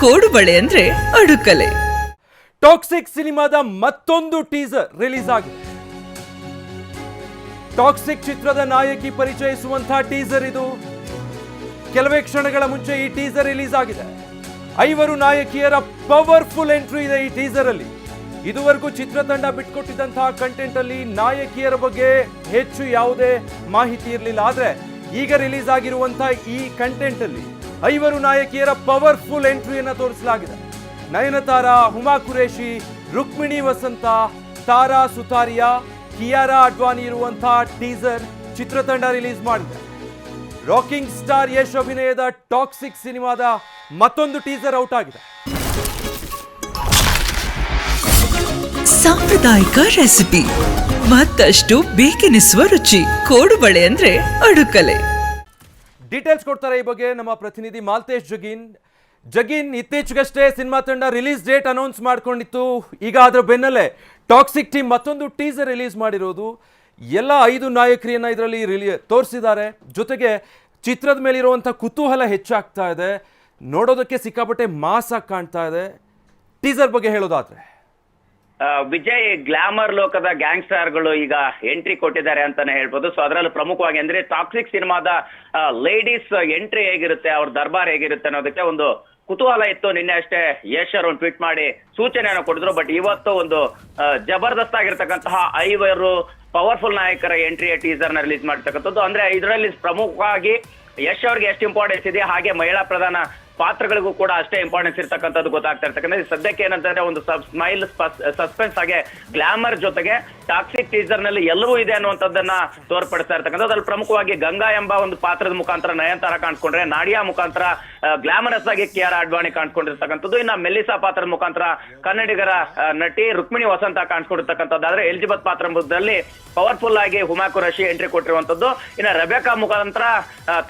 ಕೋಡುಬಳೆ ಅಂದ್ರೆ ಅಡುಕಲೆ. ಟಾಕ್ಸಿಕ್ ಸಿನಿಮಾದ ಮತ್ತೊಂದು ಟೀಸರ್ ರಿಲೀಸ್ ಆಗಿದೆ. ಟಾಕ್ಸಿಕ್ ಚಿತ್ರದ ನಾಯಕಿ ಪರಿಚಯಿಸುವಂತಹ ಟೀಸರ್ ಇದು. ಕೆಲವೇ ಕ್ಷಣಗಳ ಮುಂಚೆ ಈ ಟೀಸರ್ ರಿಲೀಸ್ ಆಗಿದೆ. 5 ನಾಯಕಿಯರ ಪವರ್ಫುಲ್ ಎಂಟ್ರಿ ಇದೆ ಈ ಟೀಸರ್ ಅಲ್ಲಿ. ಇದುವರೆಗೂ ಚಿತ್ರತಂಡ ಬಿಟ್ಕೊಟ್ಟಿದ್ದಂತಹ ಕಂಟೆಂಟ್ ಅಲ್ಲಿ ನಾಯಕಿಯರ ಬಗ್ಗೆ ಹೆಚ್ಚು ಯಾವುದೇ ಮಾಹಿತಿ ಇರಲಿಲ್ಲ. ಆದ್ರೆ ಈಗ ರಿಲೀಸ್ ಆಗಿರುವಂತಹ ಈ ಕಂಟೆಂಟ್ ಅಲ್ಲಿ 5 ನಾಯಕಿಯರ ಪವರ್ಫುಲ್ ಎಂಟ್ರಿಯನ್ನ ತೋರಿಸಲಾಗಿದೆ. ನಯನತಾರಾ, ಹುಮಾ ಕುರೇಶಿ, ರುಕ್ಮಿಣಿ ವಸಂತ, ತಾರಾ ಸುತಾರಿಯಾ, ಕಿಯಾರಾ ಅಡ್ವಾನಿ ಇರುವಂತಹ ಟೀಸರ್ ಚಿತ್ರತಂಡ ರಿಲೀಸ್ ಮಾಡಿದೆ. ರಾಕಿಂಗ್ ಸ್ಟಾರ್ ಯಶ್ ಅಭಿನಯದ ಟಾಕ್ಸಿಕ್ ಸಿನಿಮಾದ ಮತ್ತೊಂದು ಟೀಸರ್ ಔಟ್ ಆಗಿದೆ. ಸಾಂಪ್ರದಾಯಿಕ ರೆಸಿಪಿ, ಮತ್ತಷ್ಟು ಬೇಕೆನಿಸುವ ರುಚಿ. ಕೋಡುಬಳೆ ಅಂದ್ರೆ ಅಡುಕಲೆ. ಡೀಟೇಲ್ಸ್ ಕೊಡ್ತಾರೆ ಈ ಬಗ್ಗೆ ನಮ್ಮ ಪ್ರತಿನಿಧಿ ಮಾಲ್ತೇಶ್ ಜಗೀನ್. ಇತ್ತೀಚೆಗಷ್ಟೇ ಸಿನಿಮಾ ತಂಡ ರಿಲೀಸ್ ಡೇಟ್ ಅನೌನ್ಸ್ ಮಾಡ್ಕೊಂಡಿತ್ತು. ಈಗ ಅದರ ಬೆನ್ನಲ್ಲೇ ಟಾಕ್ಸಿಕ್ ಟೀಮ್ ಮತ್ತೊಂದು ಟೀಸರ್ ರಿಲೀಸ್ ಮಾಡಿರೋದು. ಎಲ್ಲ 5 ನಾಯಕರಿಯನ್ನ ಇದರಲ್ಲಿ ತೋರಿಸಿದ್ದಾರೆ. ಜೊತೆಗೆ ಚಿತ್ರದ ಮೇಲಿರುವಂಥ ಕುತೂಹಲ ಹೆಚ್ಚಾಗ್ತಾ ಇದೆ. ನೋಡೋದಕ್ಕೆ ಸಿಕ್ಕಾಪಟ್ಟೆ ಮಾಸ್ ಆಗಿ ಕಾಣ್ತಾ ಇದೆ. ಟೀಸರ್ ಬಗ್ಗೆ ಹೇಳೋದಾದ್ರೆ ವಿಜಯ್ ಗ್ಲಾಮರ್ ಲೋಕದ ಗ್ಯಾಂಗ್ಸ್ಟರ್ಗಳು ಈಗ ಎಂಟ್ರಿ ಕೊಟ್ಟಿದ್ದಾರೆ ಅಂತಾನೆ ಹೇಳ್ಬೋದು. ಸೊ ಅದರಲ್ಲೂ ಪ್ರಮುಖವಾಗಿ ಅಂದ್ರೆ ಟಾಕ್ಸಿಕ್ ಸಿನಿಮಾದ ಲೇಡೀಸ್ ಎಂಟ್ರಿ ಹೇಗಿರುತ್ತೆ, ಅವ್ರ ದರ್ಬಾರ್ ಹೇಗಿರುತ್ತೆ ಅನ್ನೋದಕ್ಕೆ ಒಂದು ಕುತೂಹಲ ಇತ್ತು. ನಿನ್ನೆ ಅಷ್ಟೇ ಯಶ್ ಅವರು ಒಂದು ಟ್ವೀಟ್ ಮಾಡಿ ಸೂಚನೆಯನ್ನು ಕೊಟ್ಟಿದ್ರು. ಬಟ್ ಇವತ್ತು ಒಂದು ಜಬರ್ದಸ್ತ್ ಆಗಿರ್ತಕ್ಕಂತಹ 5 ಪವರ್ಫುಲ್ ನಾಯಕರ ಎಂಟ್ರಿಯ ಟೀಸರ್ ನ ರಿಲೀಸ್ ಮಾಡ್ತಕ್ಕಂಥದ್ದು. ಅಂದ್ರೆ ಇದರಲ್ಲಿ ಪ್ರಮುಖವಾಗಿ ಯಶ್ ಅವ್ರಿಗೆ ಎಷ್ಟು ಇಂಪಾರ್ಟೆನ್ಸ್ ಇದೆ, ಹಾಗೆ ಮಹಿಳಾ ಪ್ರಧಾನ ಪಾತ್ರಗಳಿಗೂ ಕೂಡ ಅಷ್ಟೇ ಇಂಪಾರ್ಟೆನ್ಸ್ ಇರ್ತಕ್ಕಂಥದ್ದು ಗೊತ್ತಾಗ್ತಾ ಇರ್ತಕ್ಕಂಥ. ಸದ್ಯಕ್ಕೆ ಏನಂತಂದ್ರೆ ಒಂದು ಸ್ಮೈಲ್, ಸಸ್ಪೆನ್ಸ್ ಹಾಗೆ ಗ್ಲಾಮರ್ ಜೊತೆಗೆ ಟಾಕ್ಸಿಕ್ ಟೀಸರ್ ನಲ್ಲಿ ಎಲ್ಲವೂ ಇದೆ ಅನ್ನುವಂಥದ್ದನ್ನ ತೋರ್ಪಡಿಸ್ತಾ ಇರ್ತಕ್ಕಂಥದ್ದು. ಅದ್ರಲ್ಲಿ ಪ್ರಮುಖವಾಗಿ ಗಂಗಾ ಎಂಬ ಒಂದು ಪಾತ್ರದ ಮುಖಾಂತರ ನಯನತಾರಾ ಕಾಣಿಸ್ಕೊಂಡ್ರೆ, ನಾಡಿಯಾ ಮುಖಾಂತರ ಗ್ಲಾಮರಸ್ ಆಗಿ ಕಿಯಾರಾ ಅಡ್ವಾನಿ ಕಾಣಿಸ್ಕೊಂಡಿರ್ತಕ್ಕಂಥದ್ದು. ಇನ್ನ ಮೆಲ್ಲಿಸಾ ಪಾತ್ರದ ಮುಖಾಂತರ ಕನ್ನಡಿಗರ ನಟಿ ರುಕ್ಮಿಣಿ ವಸಂತ ಕಾಣಿಸ್ಕೊಂಡಿರ್ತಕ್ಕಂಥದ್ದು. ಆದ್ರೆ ಎಲಿಜಬೆತ್ ಪಾತ್ರದಲ್ಲಿ ಪವರ್ಫುಲ್ ಆಗಿ ಹುಮಾ ಕುರೇಶಿ ಎಂಟ್ರಿ ಕೊಟ್ಟಿರುವಂತದ್ದು. ಇನ್ನ ರೆಬೆಕಾ ಮುಖಾಂತರ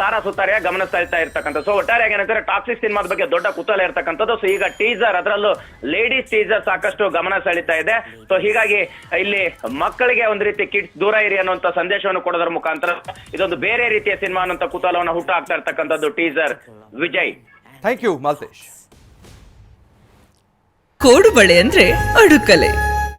ತಾರಾ ಸುತಾರಿಯಾ ಗಮನ ಸೆಳ್ತಾ ಇರ್ತಕ್ಕಂಥದ್ದು. ಸೊ ಒಟ್ಟಾರೆಯಾಗಿ ಏನಂದ್ರೆ ಟಾಕ್ಸಿಕ್ ಸಿನಿಮಾದ ಬಗ್ಗೆ ದೊಡ್ಡ ಕುತೂಹಲ ಇರ್ತಕ್ಕಂಥದ್ದು. ಸೊ ಈಗ ಟೀಸರ್, ಅದರಲ್ಲೂ ಲೇಡೀಸ್ ಟೀಸರ್ ಸಾಕಷ್ಟು ಗಮನ ಸೆಳೀತಾ ಇದೆ. ಸೊ ಹೀಗಾಗಿ ಇಲ್ಲಿ ಮಕ್ಕಳಿಗೆ ಒಂದು ರೀತಿ ಕಿಡ್ಸ್ ದೂರ ಇರಿ ಅನ್ನುವಂತ ಸಂದೇಶವನ್ನು ಕೊಡೋದ್ರ ಮುಖಾಂತರ ಇದೊಂದು ಬೇರೆ ರೀತಿಯ ಸಿನಿಮಾ ಅನ್ನುವಂತ ಕುತೂಹಲವನ್ನು ಹುಟ್ಟು ಹಾಕ್ತಾ ಇರ್ತಕ್ಕಂಥದ್ದು teaser. Vijay, thank you Maltesh. ಕೋಡುಬಳೆ ಅಂದ್ರೆ ಅಡುಕಲೆ.